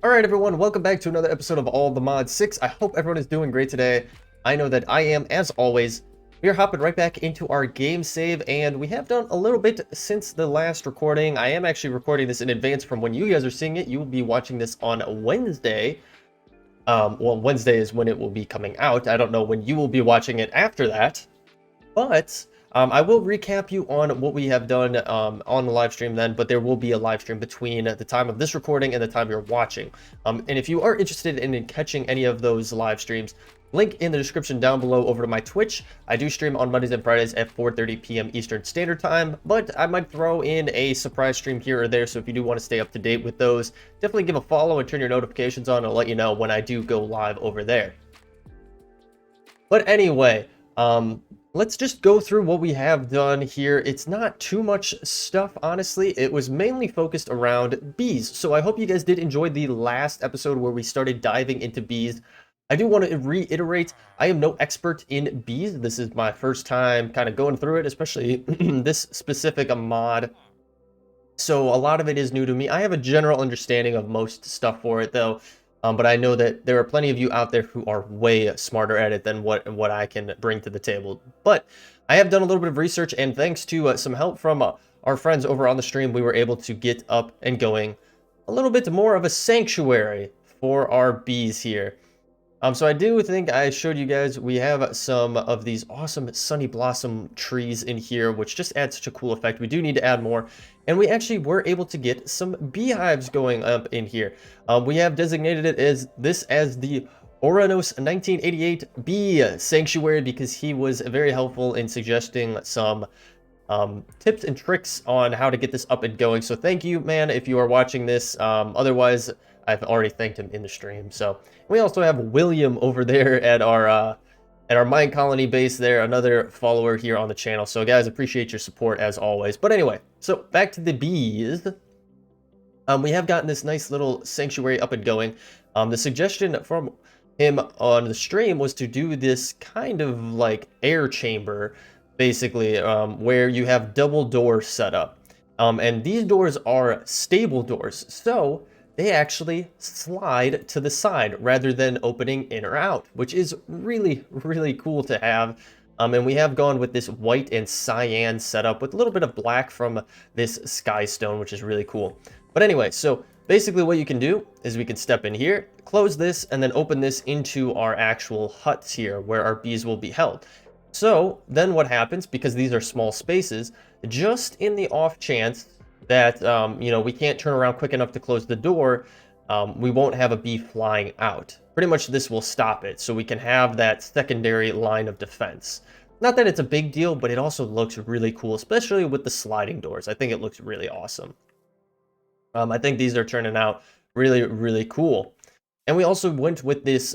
Alright everyone, welcome back to another episode of All the Mods 6. I hope everyone is doing great today. I know that I am, as always. We are hopping right back into our game save, and we have done a little bit since the last recording. I am actually recording this in advance from when you guys are seeing it. You will be watching this on Wednesday. Well, Wednesday is when it will be coming out. I don't know when you will be watching it after that. But I will recap you on what we have done on the live stream then, but there will be a live stream between the time of this recording and the time you're watching. And if you are interested in catching any of those live streams, link in the description down below over to my Twitch. I do stream on Mondays and Fridays at 4:30 p.m. Eastern Standard Time, but I might throw in a surprise stream here or there, so if you do want to stay up to date with those, definitely give a follow and turn your notifications on, and I'll let you know when I do go live over there. But anyway, let's just go through what we have done here. It's not too much stuff, honestly. It was mainly focused around bees. So I hope you guys did enjoy the last episode where we started diving into bees. I do want to reiterate, I am no expert in bees. This is my first time kind of going through it, especially this specific mod. So a lot of it is new to me. I have a general understanding of most stuff for it, though. But I know that there are plenty of you out there who are way smarter at it than what I can bring to the table. But I have done a little bit of research, and thanks to some help from our friends over on the stream, we were able to get up and going a little bit more of a sanctuary for our bees here. So I do think I showed you guys, we have some of these awesome sunny blossom trees in here, which just adds such a cool effect. We do need to add more. And we actually were able to get some beehives going up in here. We have designated it as the Oranos 1988 Bee Sanctuary because he was very helpful in suggesting some tips and tricks on how to get this up and going. So thank you, man, if you are watching this. Otherwise, I've already thanked him in the stream. So we also have William over there at our Mine Colony base there, another follower here on the channel. So guys, appreciate your support as always. But anyway, so back to the bees. We have gotten this nice little sanctuary up and going. The suggestion from him on the stream was to do this kind of like air chamber, basically, where you have double doors set up. And these doors are stable doors, so they actually slide to the side rather than opening in or out, which is really, really cool to have. And we have gone with this white and cyan setup with a little bit of black from this sky stone, which is really cool. But anyway, so basically what you can do is we can step in here, close this, and then open this into our actual huts here where our bees will be held. So then what happens, because these are small spaces, just in the off chance that, we can't turn around quick enough to close the door, we won't have a bee flying out. Pretty much this will stop it, so we can have that secondary line of defense. Not that it's a big deal, but it also looks really cool, especially with the sliding doors. I think it looks really awesome. I think these are turning out really, really cool. And we also went with this,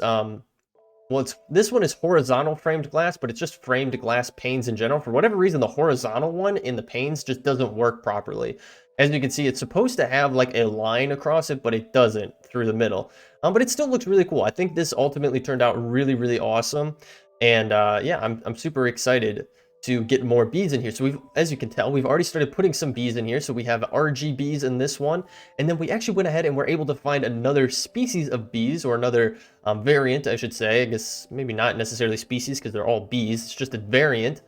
this one is horizontal framed glass, but it's just framed glass panes in general. For whatever reason, the horizontal one in the panes just doesn't work properly. As you can see, it's supposed to have like a line across it, but it doesn't through the middle. But it still looks really cool. I think this ultimately turned out really, really awesome. And yeah, I'm super excited to get more bees in here. So as you can tell, we've already started putting some bees in here. So we have RGBs in this one, and then we actually went ahead and were able to find another species of bees, or another variant, I should say. I guess maybe not necessarily species because they're all bees. It's just a variant.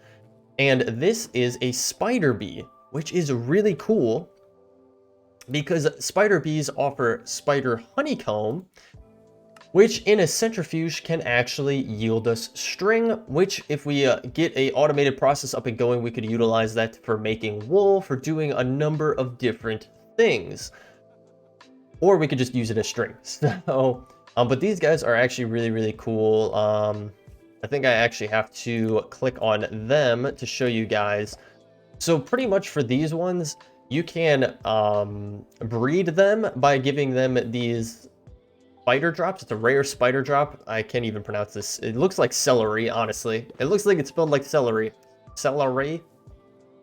And this is a spider bee, which is really cool because spider bees offer spider honeycomb, which in a centrifuge can actually yield us string, which if we get a automated process up and going, we could utilize that for making wool, for doing a number of different things. Or we could just use it as string. So, but these guys are actually really, really cool. I think I actually have to click on them to show you guys. So pretty much for these ones, you can breed them by giving them these spider drops. It's a rare spider drop. I can't even pronounce this. It looks like celery, honestly. It looks like it's spelled like celery,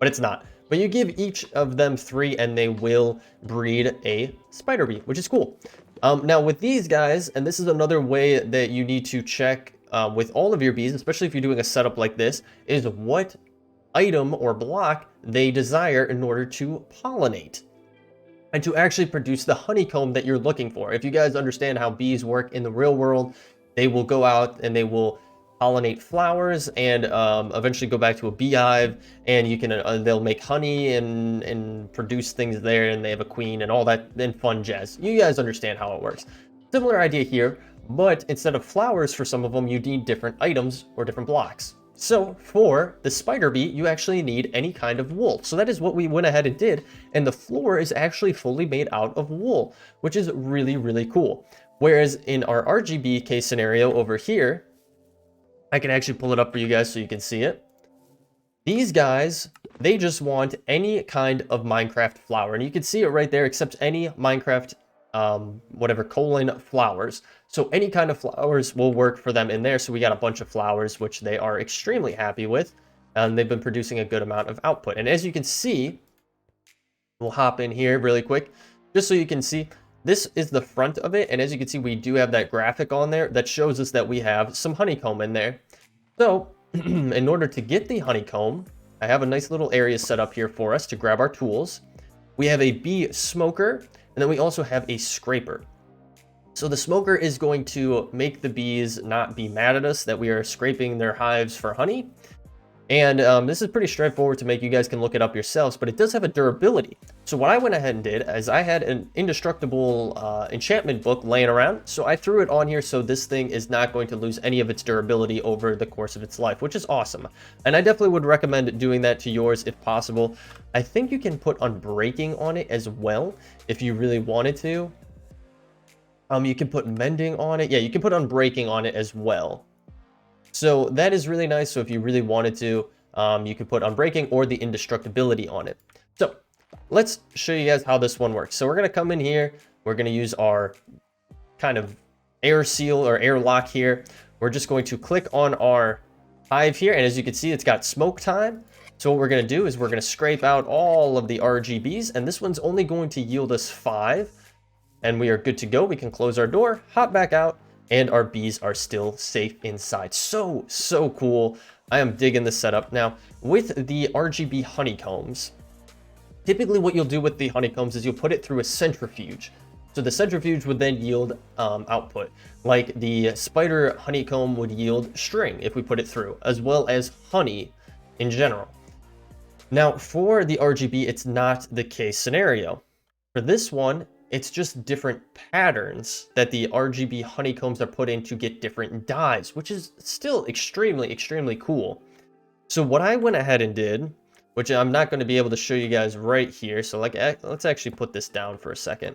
but it's not. But you give each of them 3 and they will breed a spider bee, which is cool. Now with these guys, and this is another way that you need to check with all of your bees, especially if you're doing a setup like this, is what item or block they desire in order to pollinate. and to actually produce the honeycomb that you're looking for. If you guys understand how bees work in the real world, they will go out and they will pollinate flowers and eventually go back to a beehive, and you can they'll make honey and produce things there, and they have a queen and all that and fun jazz. You guys understand how it works. Similar idea here, but instead of flowers for some of them, you need different items or different blocks. So for the spider bee, you actually need any kind of wool. So that is what we went ahead and did. And the floor is actually fully made out of wool, which is really, really cool. Whereas in our RGB case scenario over here, I can actually pull it up for you guys so you can see it. These guys, they just want any kind of Minecraft flower. And you can see it right there, except any Minecraft whatever flowers. So any kind of flowers will work for them in there. So we got a bunch of flowers, which they are extremely happy with. And they've been producing a good amount of output. And as you can see, we'll hop in here really quick, just so you can see, this is the front of it. And as you can see, we do have that graphic on there that shows us that we have some honeycomb in there. So in order to get the honeycomb, I have a nice little area set up here for us to grab our tools. We have a bee smoker. And then we also have a scraper. So the smoker is going to make the bees not be mad at us that we are scraping their hives for honey. And this is pretty straightforward to make. You guys can look it up yourselves, but it does have a durability. So what I went ahead and did is I had an indestructible enchantment book laying around. So I threw it on here so this thing is not going to lose any of its durability over the course of its life, which is awesome. And I definitely would recommend doing that to yours if possible. I think you can put unbreaking on it as well if you really wanted to. You can put mending on it. Yeah, you can put unbreaking on it as well. So that is really nice. So if you really wanted to, you could put unbreaking or the indestructibility on it. So let's show you guys how this one works. So we're going to come in here. We're going to use our kind of air seal or air lock here. We're just going to click on our hive here. And as you can see, it's got smoke time. So what we're going to do is we're going to scrape out all of the RGBs. And this one's only going to yield us 5. And we are good to go. We can close our door, hop back out, and our bees are still safe inside. So cool. I am digging this setup. Now, with the RGB honeycombs, typically what you'll do with the honeycombs is you'll put it through a centrifuge. So the centrifuge would then yield output, like the spider honeycomb would yield string if we put it through, as well as honey in general. Now, for the RGB, it's not the case scenario. For this one, it's just different patterns that the RGB honeycombs are put in to get different dyes, which is still extremely cool. So what I went ahead and did, which I'm not going to be able to show you guys right here. So let's actually put this down for a second.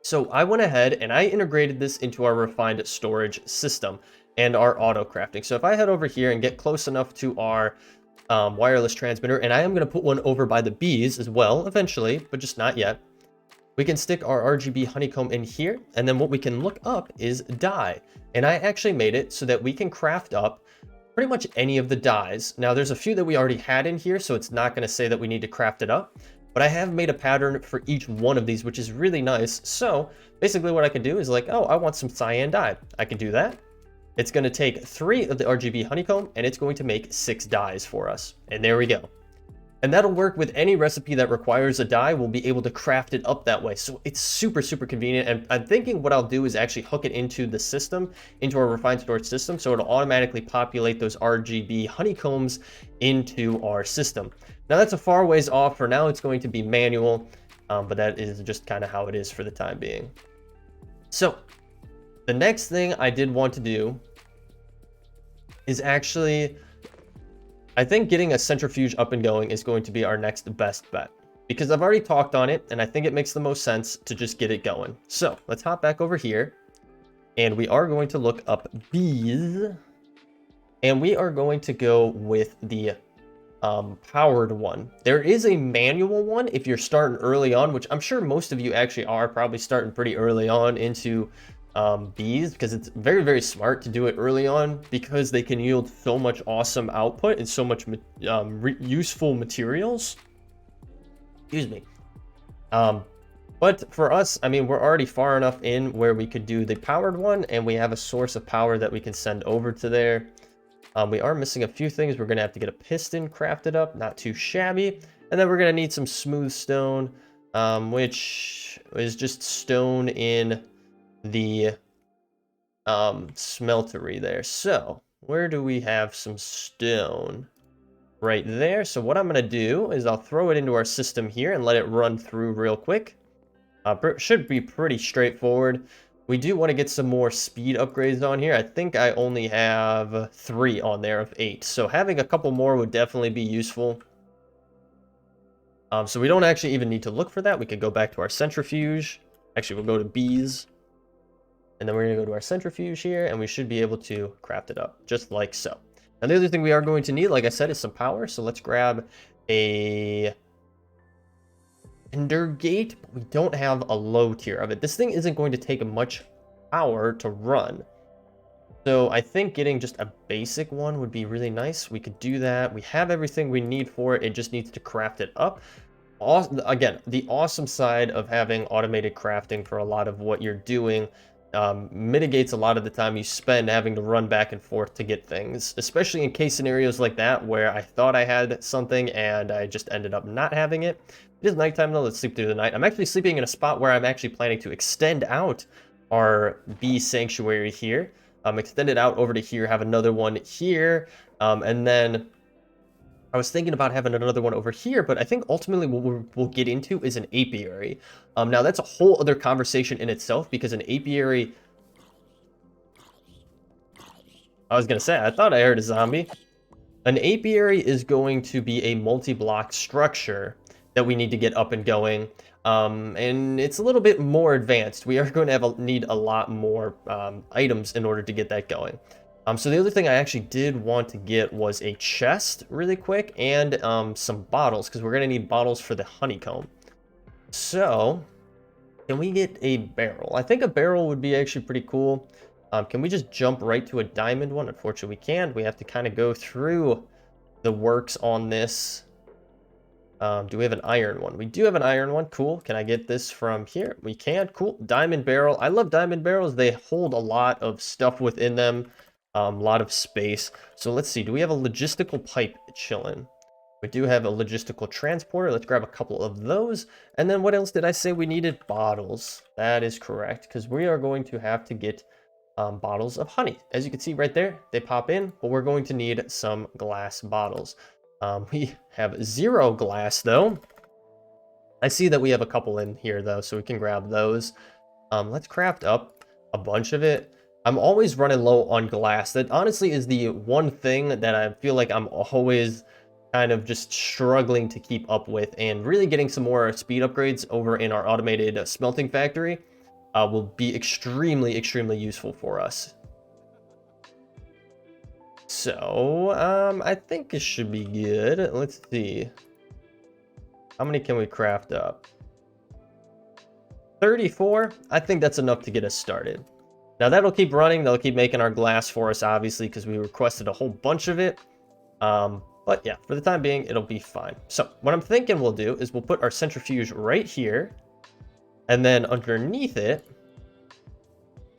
So I went ahead and I integrated this into our refined storage system and our auto crafting. So if I head over here and get close enough to our wireless transmitter, and I am going to put one over by the bees as well eventually, but just not yet. We can stick our RGB honeycomb in here, and then what we can look up is dye. And I actually made it so that we can craft up pretty much any of the dyes. Now there's a few that we already had in here, so it's not going to say that we need to craft it up. But I have made a pattern for each one of these, which is really nice. So basically what I can do is like, oh, I want some cyan dye. I can do that. It's going to take 3 of the RGB honeycomb, and it's going to make 6 dyes for us. And there we go. And that'll work with any recipe that requires a dye. We'll be able to craft it up that way. So it's super convenient. And I'm thinking what I'll do is actually hook it into the system, into our refined storage system. So it'll automatically populate those RGB honeycombs into our system. Now that's a far ways off. For now, it's going to be manual, but that is just kind of how it is for the time being. So the next thing I did want to do is actually, I think getting a centrifuge up and going is going to be our next best bet, because I've already talked on it and I think it makes the most sense to just get it going. So let's hop back over here and we are going to look up bees, and we are going to go with the powered one. There is a manual one if you're starting early on, which I'm sure most of you actually are probably starting pretty early on into bees, because it's very smart to do it early on, because they can yield so much awesome output and so much useful materials. Excuse me. But for us, I mean, we're already far enough in where we could do the powered one, and we have a source of power that we can send over to there. We are missing a few things. We're gonna have to get a piston crafted up, not too shabby, and then we're gonna need some smooth stone. which is just stone in the smeltery there. So where do we have some stone? Right there. So what I'm going to do is I'll throw it into our system here and let it run through real quick. Should be pretty straightforward. We do want to get some more speed upgrades on here. I think I only have 3 on there of 8. So having a couple more would definitely be useful. So we don't actually even need to look for that. We could go back to our centrifuge. Actually, we'll go to bees. And then we're going to go to our centrifuge here, and we should be able to craft it up, just like so. And the other thing we are going to need, like I said, is some power. So let's grab a ender gate, but we don't have a low tier of it. This thing isn't going to take much power to run. So I think getting just a basic one would be really nice. We could do that. We have everything we need for it. It just needs to craft it up. Again, the awesome side of having automated crafting for a lot of what you're doing mitigates a lot of the time you spend having to run back and forth to get things, especially in case scenarios like that where I thought I had something and I just ended up not having it. It is nighttime though. Let's sleep through the night. I'm actually sleeping in a spot where I'm actually planning to extend out our bee sanctuary here. Extend it out over to here, have another one here, and then I was thinking about having another one over here, but I think ultimately what we'll get into is an apiary. Now that's a whole other conversation in itself, because an apiary... I was going to say, I thought I heard a zombie. An apiary is going to be a multi-block structure that we need to get up and going. And it's a little bit more advanced. We are going to need a lot more items in order to get that going. So the other thing I actually did want to get was a chest really quick and some bottles, because we're going to need bottles for the honeycomb. So can we get a barrel? I think a barrel would be actually pretty cool. Can we just jump right to a diamond one? Unfortunately, we can't. We have to kind of go through the works on this. Do we have an iron one? We do have an iron one. Cool. Can I get this from here? We can. Cool. Diamond barrel. I love diamond barrels. They hold a lot of stuff within them. A lot of space. So let's see. Do we have a logistical pipe chilling? We do have a logistical transporter. Let's grab a couple of those. And then what else did I say we needed? Bottles. That is correct, because we are going to have to get bottles of honey. As you can see right there, they pop in, but we're going to need some glass bottles. We have 0 glass though. I see that we have a couple in here though, so we can grab those. Let's craft up a bunch of it. I'm always running low on glass. That honestly is the one thing that I feel like I'm always kind of just struggling to keep up with, and really getting some more speed upgrades over in our automated smelting factory will be extremely, extremely useful for us. So, I think it should be good. Let's see. How many can we craft up? 34? I think that's enough to get us started. Now that'll keep running. They'll keep making our glass for us, obviously, because we requested a whole bunch of it. But yeah, for the time being, it'll be fine. So what I'm thinking we'll do is we'll put our centrifuge right here. And then underneath it,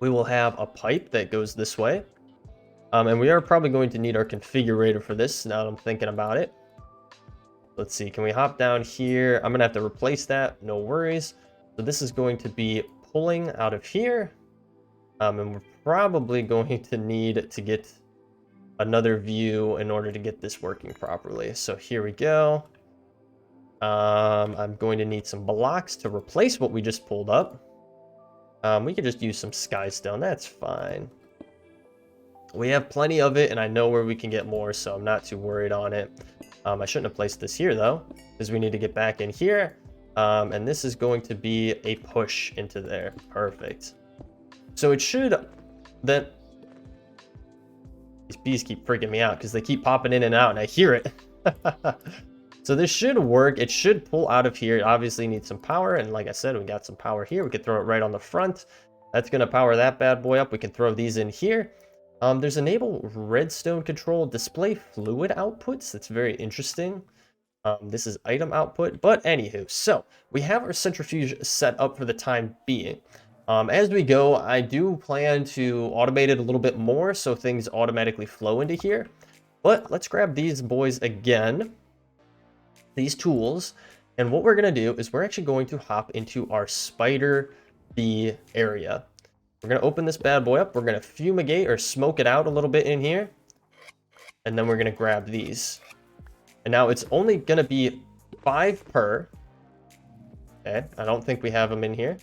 we will have a pipe that goes this way. And we are probably going to need our configurator for this, now that I'm thinking about it. Let's see, can we hop down here? I'm going to have to replace that, no worries. So this is going to be pulling out of here. And we're probably going to need to get another view in order to get this working properly. So here we go. I'm going to need some blocks to replace what we just pulled up. We could just use some sky stone, that's fine. We have plenty of it, and I know where we can get more, so I'm not too worried on it. I shouldn't have placed this here, though, because we need to get back in here. And this is going to be a push into there. Perfect. So it should... then these bees keep freaking me out, because they keep popping in and out, and I hear it. So this should work. It should pull out of here. It obviously needs some power, and like I said, we got some power here. We could throw it right on the front. That's going to power that bad boy up. We can throw these in here. There's enable redstone control, display fluid outputs. That's very interesting. This is item output, but anywho, so we have our centrifuge set up for the time being. As we go, I do plan to automate it a little bit more so things automatically flow into here. But let's grab these boys again, these tools, And what we're going to do is we're actually going to hop into our spider bee area. We're going to open this bad boy up. We're going to fumigate or smoke it out a little bit in here. And then we're going to grab these. And now it's only going to be 5 per. Okay, I don't think we have them in here.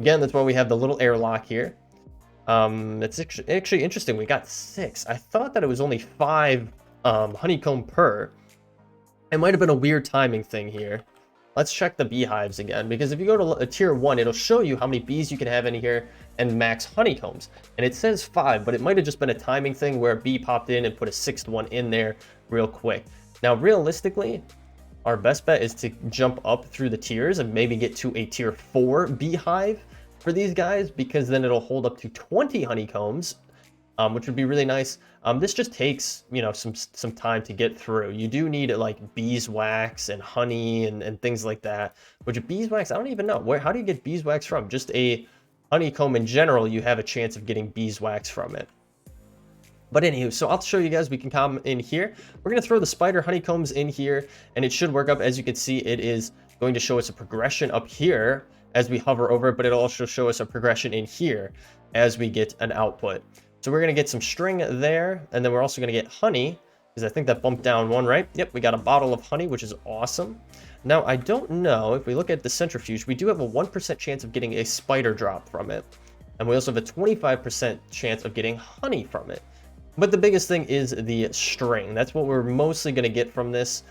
Again, that's why we have the little airlock here. It's actually interesting. We got 6. I thought that it was only 5 honeycomb per. It might have been a weird timing thing here. Let's check the beehives again, because if you go to a tier 1, it'll show you how many bees you can have in here and max honeycombs. And it says 5, but it might have just been a timing thing where a bee popped in and put a 6th one in there real quick. Now, realistically, our best bet is to jump up through the tiers and maybe get to a tier 4 beehive for these guys, because then it'll hold up to 20 honeycombs, which would be really nice. This just takes, you know, some time to get through. You do need like beeswax and honey and things like that. Which beeswax, I don't even know. How do you get beeswax from? Just a honeycomb in general, you have a chance of getting beeswax from it. But anywho, so I'll show you guys. We can come in here. We're going to throw the spider honeycombs in here, and it should work up. As you can see, it is going to show us a progression up here as we hover over it, but it'll also show us a progression in here as we get an output. So we're going to get some string there, and then we're also going to get honey, because I think that bumped down 1, right? Yep, we got a bottle of honey, which is awesome. Now, I don't know, if we look at the centrifuge, we do have a 1% chance of getting a spider drop from it. And we also have a 25% chance of getting honey from it. But the biggest thing is the string. That's what we're mostly going to get from this,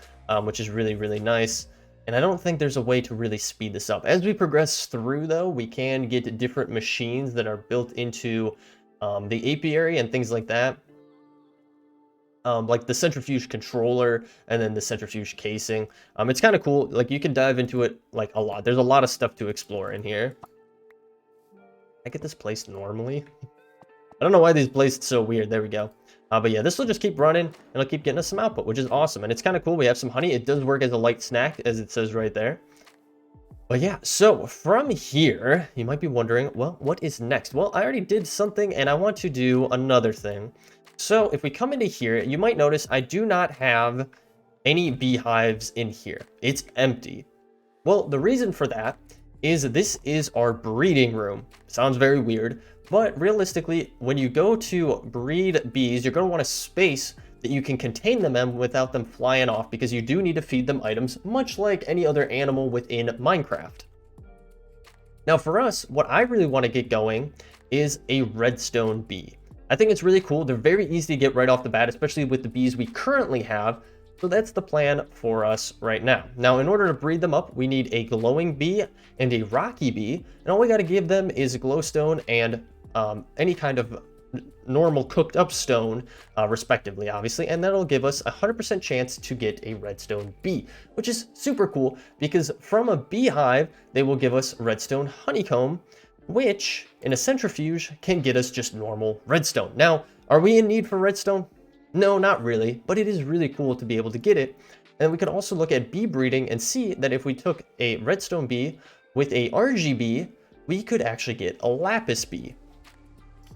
which is really, really nice. And I don't think there's a way to really speed this up. As we progress through, though, we can get different machines that are built into the apiary and things like that. Like the centrifuge controller and then the centrifuge casing. It's kind of cool. Like, you can dive into it like a lot. There's a lot of stuff to explore in here. I get this placed normally. I don't know why these placed so weird. There we go. But yeah, this will just keep running and it'll keep getting us some output, which is awesome. And it's kind of cool. We have some honey. It does work as a light snack, as it says right there. But yeah, so from here, you might be wondering, well, what is next? Well, I already did something and I want to do another thing. So if we come into here, you might notice I do not have any beehives in here. It's empty. Well, the reason for that is this is our breeding room. Sounds very weird, but realistically, when you go to breed bees, you're going to want a space that you can contain them in without them flying off, because you do need to feed them items, much like any other animal within Minecraft. Now for us, what I really want to get going is a redstone bee. I think it's really cool. They're very easy to get right off the bat, especially with the bees we currently have. So that's the plan for us right now. Now, in order to breed them up, we need a glowing bee and a rocky bee. And all we got to give them is glowstone and any kind of normal cooked up stone, respectively, obviously. And that'll give us a 100% chance to get a redstone bee, which is super cool, because from a beehive, they will give us redstone honeycomb, which in a centrifuge can get us just normal redstone. Now, are we in need for redstone? No, not really, but it is really cool to be able to get it. And we can also look at bee breeding and see that if we took a redstone bee with a Rgb, we could actually get a lapis bee.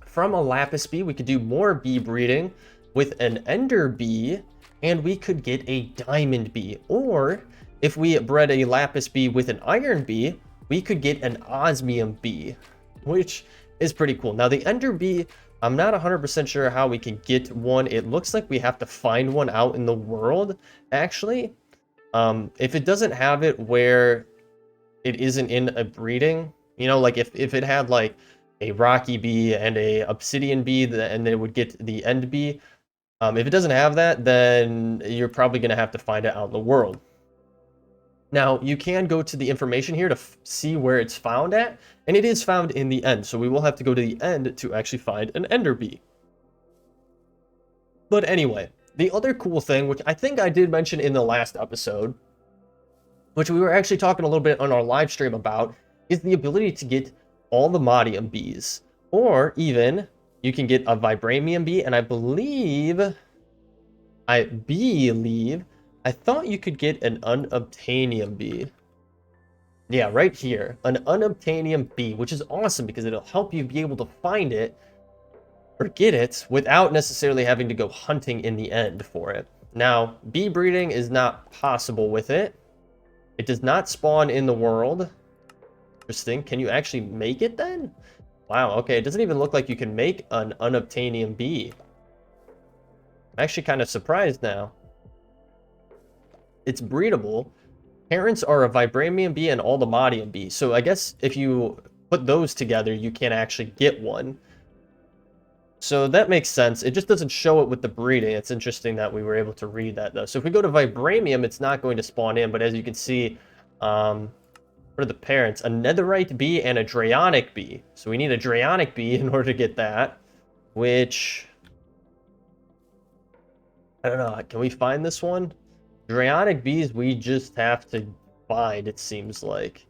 From a lapis bee, we could do more bee breeding with an ender bee, and we could get a diamond bee. Or if we bred a lapis bee with an iron bee, we could get an osmium bee, which is pretty cool. Now the ender bee, I'm not 100% sure how we can get one. It looks like we have to find one out in the world, actually. If it doesn't have it where it isn't in a breeding, you know, like if it had like a rocky bee and a obsidian bee, and it would get the end bee. If it doesn't have that, then you're probably going to have to find it out in the world. Now, you can go to the information here to see where it's found at, and it is found in the end. So we will have to go to the end to actually find an ender bee. But anyway, the other cool thing, which I think I did mention in the last episode, which we were actually talking a little bit on our live stream about, is the ability to get all the modium bees, or even you can get a vibranium bee, and I thought you could get an unobtainium bee. Yeah, right here, an unobtainium bee, which is awesome because it'll help you be able to find it or get it without necessarily having to go hunting in the end for it. Now, bee breeding is not possible with it. It does not spawn in the world. Interesting. Can you actually make it then? Wow, okay. It doesn't even look like you can make an unobtainium bee. I'm actually kind of surprised now. It's breedable. Parents are a vibranium bee and aldemodium bee. So I guess if you put those together, you can actually get one. So that makes sense. It just doesn't show it with the breeding. It's interesting that we were able to read that, though. So if we go to vibranium, it's not going to spawn in. But as you can see, what are the parents? A netherite bee and a dragonic bee. So we need a dragonic bee in order to get that, which... I don't know. Can we find this one? Dragonic bees, we just have to find, it seems like.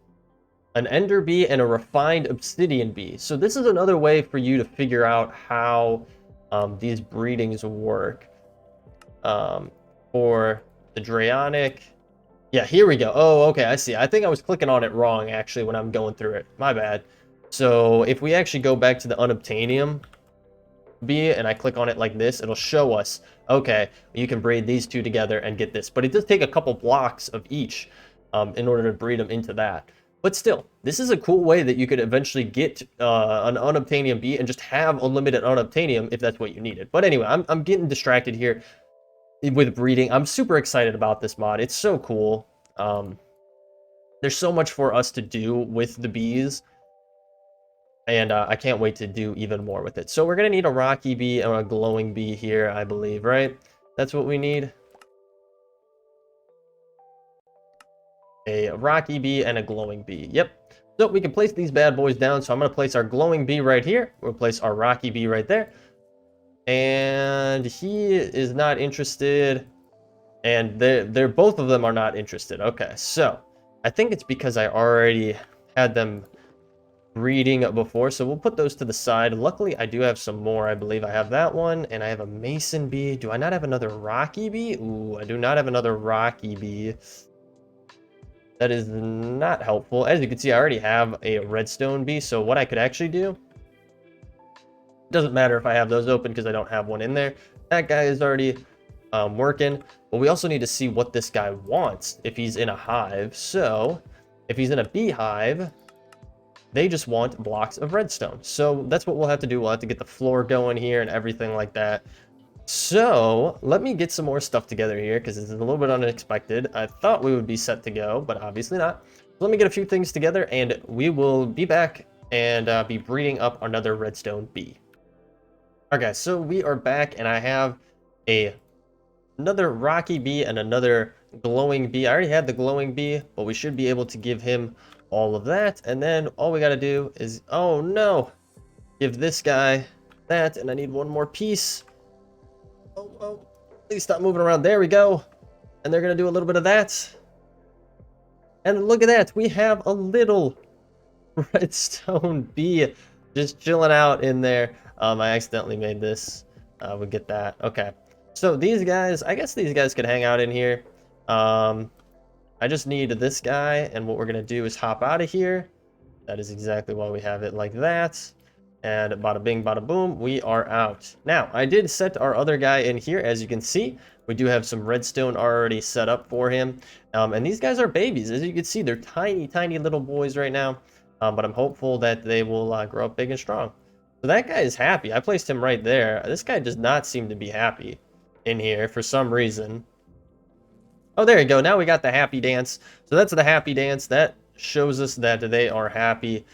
An ender bee and a refined obsidian bee. So this is another way for you to figure out how these breedings work. For the Dragonic... Yeah, here we go. Oh, okay, I see. I think I was clicking on it wrong, actually, when I'm going through it. My bad. So if we actually go back to the unobtainium bee and I click on it like this, it'll show us, okay, you can breed these two together and get this. But it does take a couple blocks of each in order to breed them into that. But still, this is a cool way that you could eventually get an unobtainium bee and just have unlimited unobtainium if that's what you needed. But anyway, I'm getting distracted here with breeding. I'm super excited about this mod. It's so cool. There's so much for us to do with the bees. And I can't wait to do even more with it. So we're going to need a rocky bee and a glowing bee here, I believe, right? That's what we need. A rocky bee and a glowing bee. Yep. So we can place these bad boys down. So I'm going to place our glowing bee right here. We'll place our rocky bee right there. And he is not interested. And they're both of them are not interested. Okay, so I think it's because I already had them breeding before, so we'll put those to the side. Luckily, I do have some more. I believe I have that one, and I have a mason bee. Do I not have another rocky bee? Ooh, I do not have another rocky bee. That is not helpful. As you can see, I already have a redstone bee, so what I could actually do, doesn't matter if I have those open because I don't have one in there. That guy is already working, but we also need to see what this guy wants if he's in a hive. So if he's in a beehive, they just want blocks of redstone. So that's what we'll have to do. We'll have to get the floor going here and everything like that. So let me get some more stuff together here because this is a little bit unexpected. I thought we would be set to go, but obviously not. So let me get a few things together and we will be back and be breeding up another redstone bee. Okay, so we are back and I have another rocky bee and another glowing bee. I already had the glowing bee, but we should be able to give him all of that. And then all we got to do is, oh no, give this guy that. And I need one more piece. Oh, please stop moving around. There we go. And they're going to do a little bit of that. And look at that. We have a little redstone bee just chilling out in there. I accidentally made this. We'll get that. Okay. So these guys, I guess these guys could hang out in here. I just need this guy. And what we're going to do is hop out of here. That is exactly why we have it like that. And bada bing, bada boom, we are out. Now, I did set our other guy in here. As you can see, we do have some redstone already set up for him. And these guys are babies. As you can see, they're tiny, tiny little boys right now. But I'm hopeful that they will grow up big and strong. So that guy is happy. I placed him right there. This guy does not seem to be happy in here for some reason. Oh, there you go. Now we got the happy dance. So that's the happy dance. That shows us that they are happy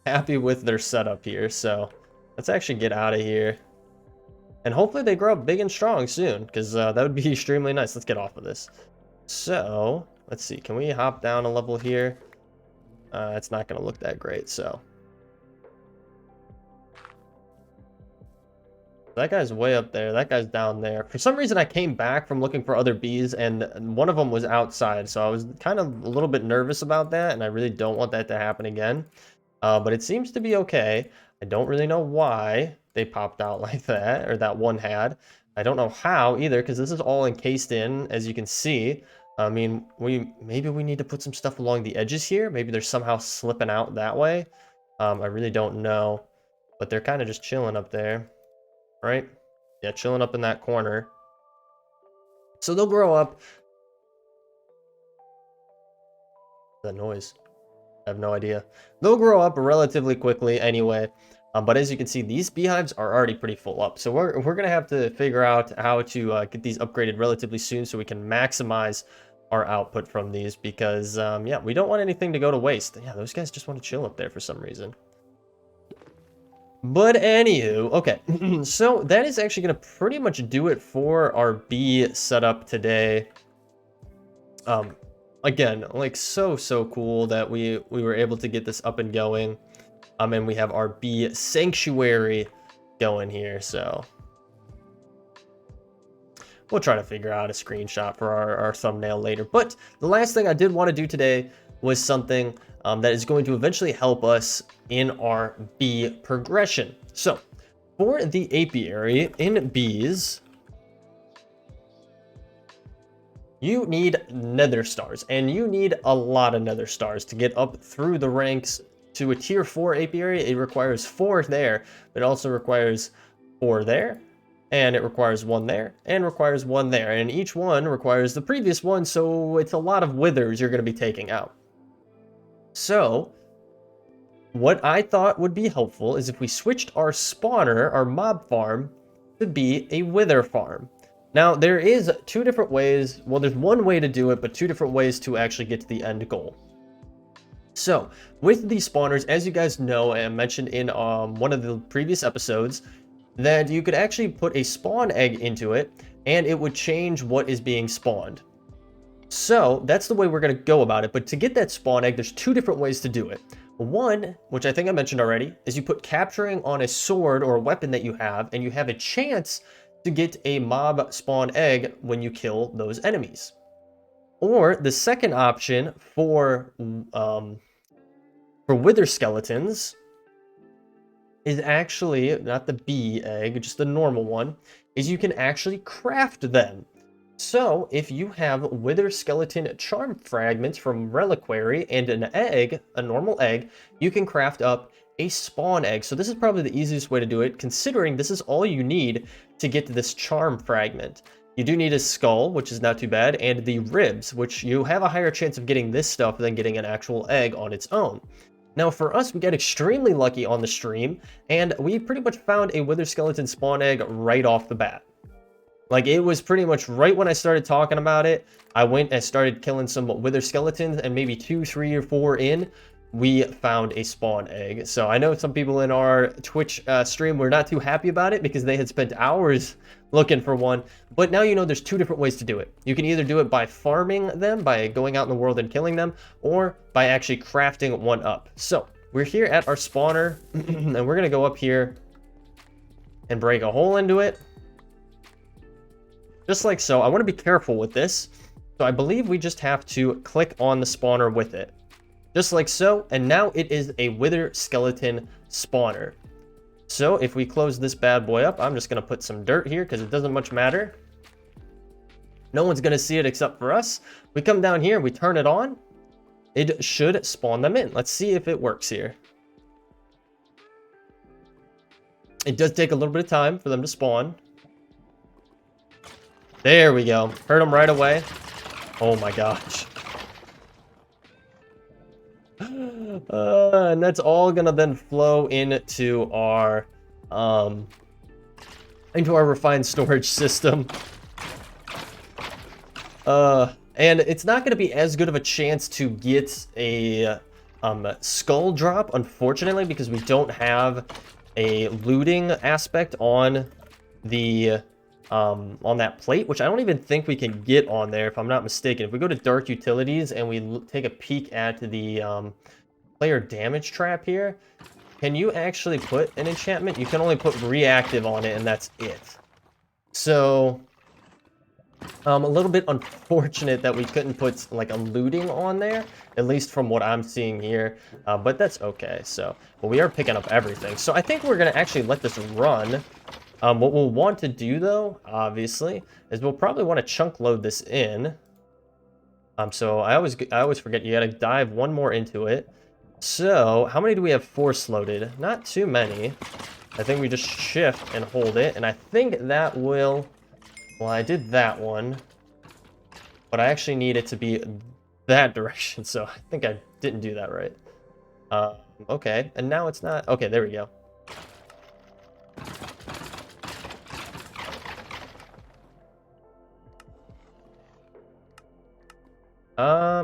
happy with their setup here. So let's actually get out of here. And hopefully they grow up big and strong soon, because that would be extremely nice. Let's get off of this. So let's see. Can we hop down a level here? It's not going to look that great, so. That guy's way up there. That guy's down there. For some reason, I came back from looking for other bees, and one of them was outside. So I was kind of a little bit nervous about that, and I really don't want that to happen again. But it seems to be okay. I don't really know why they popped out like that, or that one had. I don't know how either, because this is all encased in, as you can see. I mean, maybe we need to put some stuff along the edges here. Maybe they're somehow slipping out that way. I really don't know. But they're kind of just chilling up there. Right? Yeah, chilling up in that corner. So they'll grow up. That noise. I have no idea. They'll grow up relatively quickly anyway. But as you can see, these beehives are already pretty full up. So we're going to have to figure out how to get these upgraded relatively soon so we can maximize our output from these. Because, yeah, we don't want anything to go to waste. Yeah, those guys just want to chill up there for some reason. But anywho, okay. So that is actually going to pretty much do it for our bee setup today. Again, like so cool that we were able to get this up and going. And we have our bee sanctuary going here, so we'll try to figure out a screenshot for our thumbnail later. But the last thing I did want to do today was something that is going to eventually help us in our bee progression. So for the apiary in bees, you need nether stars, and you need a lot of nether stars to get up through the ranks to a tier 4 apiary. It requires 4 there, but it also requires 4 there, and it requires 1 there, and requires 1 there, and each one requires the previous one, so it's a lot of withers you're going to be taking out. So what I thought would be helpful is if we switched our spawner, our mob farm, to be a wither farm. Now, there is 2 different ways. Well, there's one way to do it, but 2 different ways to actually get to the end goal. So, with these spawners, as you guys know, and mentioned in one of the previous episodes, that you could actually put a spawn egg into it, and it would change what is being spawned. So, that's the way we're going to go about it. But to get that spawn egg, there's 2 different ways to do it. One, which I think I mentioned already, is you put capturing on a sword or a weapon that you have, and you have a chance to get a mob spawn egg when you kill those enemies. Or the second option for wither skeletons is actually not the bee egg, just the normal one, is you can actually craft them. So if you have wither skeleton charm fragments from reliquary and an egg, a normal egg, you can craft up a spawn egg. So this is probably the easiest way to do it, considering this is all you need to get to this charm fragment. You do need a skull, which is not too bad, and the ribs, which you have a higher chance of getting this stuff than getting an actual egg on its own. Now for us, we got extremely lucky on the stream, and we pretty much found a wither skeleton spawn egg right off the bat. Like, it was pretty much right when I started talking about it, I went and started killing some wither skeletons, and maybe 2, 3, or 4 in, we found a spawn egg. So I know some people in our Twitch stream were not too happy about it because they had spent hours looking for one. But now you know there's 2 different ways to do it. You can either do it by farming them, by going out in the world and killing them, or by actually crafting one up. So we're here at our spawner, and we're going to go up here and break a hole into it. Just like so. I want to be careful with this. So I believe we just have to click on the spawner with it. Just like so, and now it is a wither skeleton spawner. So if we close this bad boy up, I'm just going to put some dirt here because it doesn't much matter. No one's going to see it except for us. We come down here, we turn it on. It should spawn them in. Let's see if it works here. It does take a little bit of time for them to spawn. There we go. Heard them right away. Oh my gosh. And that's all gonna then flow into our refined storage system. And it's not gonna be as good of a chance to get a skull drop, unfortunately, because we don't have a looting aspect on the on that plate, which I don't even think we can get on there, if I'm not mistaken. If we go to dark utilities and we take a peek at the player damage trap here, can you actually put an enchantment? You can only put reactive on it, and that's it. So a little bit unfortunate that we couldn't put like a looting on there, at least from what I'm seeing here, but that's okay. So well, we are picking up everything, so I think we're gonna actually let this run. What we'll want to do, though, obviously, is we'll probably want to chunk load this in. So I always forget you got to dive one more into it. So how many do we have force loaded? Not too many. I think we just shift and hold it, and I think that will. Well, I did that one. but I actually need it to be that direction, so I think I didn't do that right. Okay, and now it's not. Okay, there we go.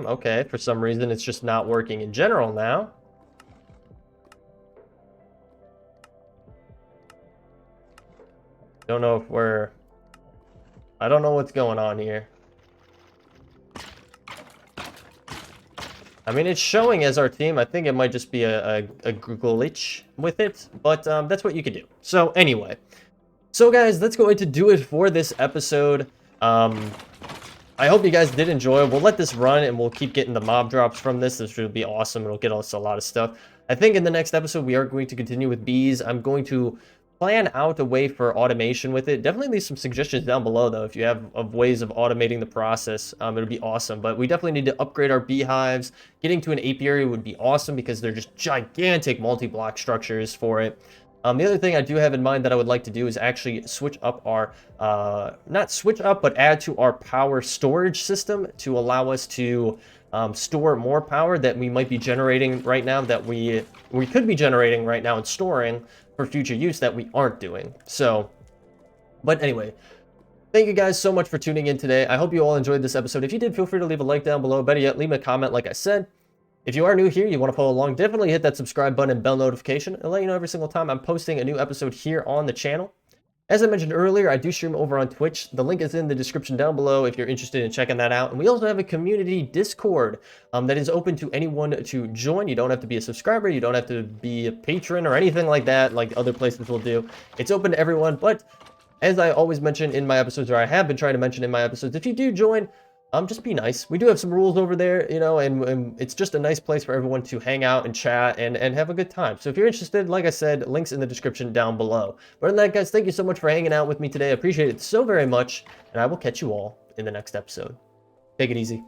Okay, for some reason it's just not working in general now. Don't know if we're... I don't know what's going on here. I mean, it's showing as our team. I think it might just be a glitch with it, but that's what you can do. So anyway, so guys, that's going to do it for this episode. I hope you guys did enjoy. We'll let this run, and we'll keep getting the mob drops from this. This will be awesome. It'll get us a lot of stuff. I think in the next episode, we are going to continue with bees. I'm going to plan out a way for automation with it. Definitely leave some suggestions down below, though, if you have ways of automating the process. It'll be awesome. But we definitely need to upgrade our beehives. Getting to an apiary would be awesome because they're just gigantic multi-block structures for it. The other thing I do have in mind that I would like to do is actually switch up our, not switch up, but add to our power storage system to allow us to store more power that we might be generating right now, that we could be generating right now and storing for future use that we aren't doing. So, but anyway, thank you guys so much for tuning in today. I hope you all enjoyed this episode. If you did, feel free to leave a like down below. Better yet, leave me a comment like I said. If you are new here, you want to follow along, definitely hit that subscribe button and bell notification. It'll let you know every single time I'm posting a new episode here on the channel. As I mentioned earlier, I do stream over on Twitch. The link is in the description down below if you're interested in checking that out. And we also have a community Discord that is open to anyone to join. You don't have to be a subscriber. You don't have to be a patron or anything like that, like other places will do. It's open to everyone. But as I always mention in my episodes, or I have been trying to mention in my episodes, if you do join, just be nice. We do have some rules over there, you know, and it's just a nice place for everyone to hang out and chat and have a good time. So if you're interested, like I said, links in the description down below. But other than that, guys, thank you so much for hanging out with me today. I appreciate it so very much, and I will catch you all in the next episode. Take it easy.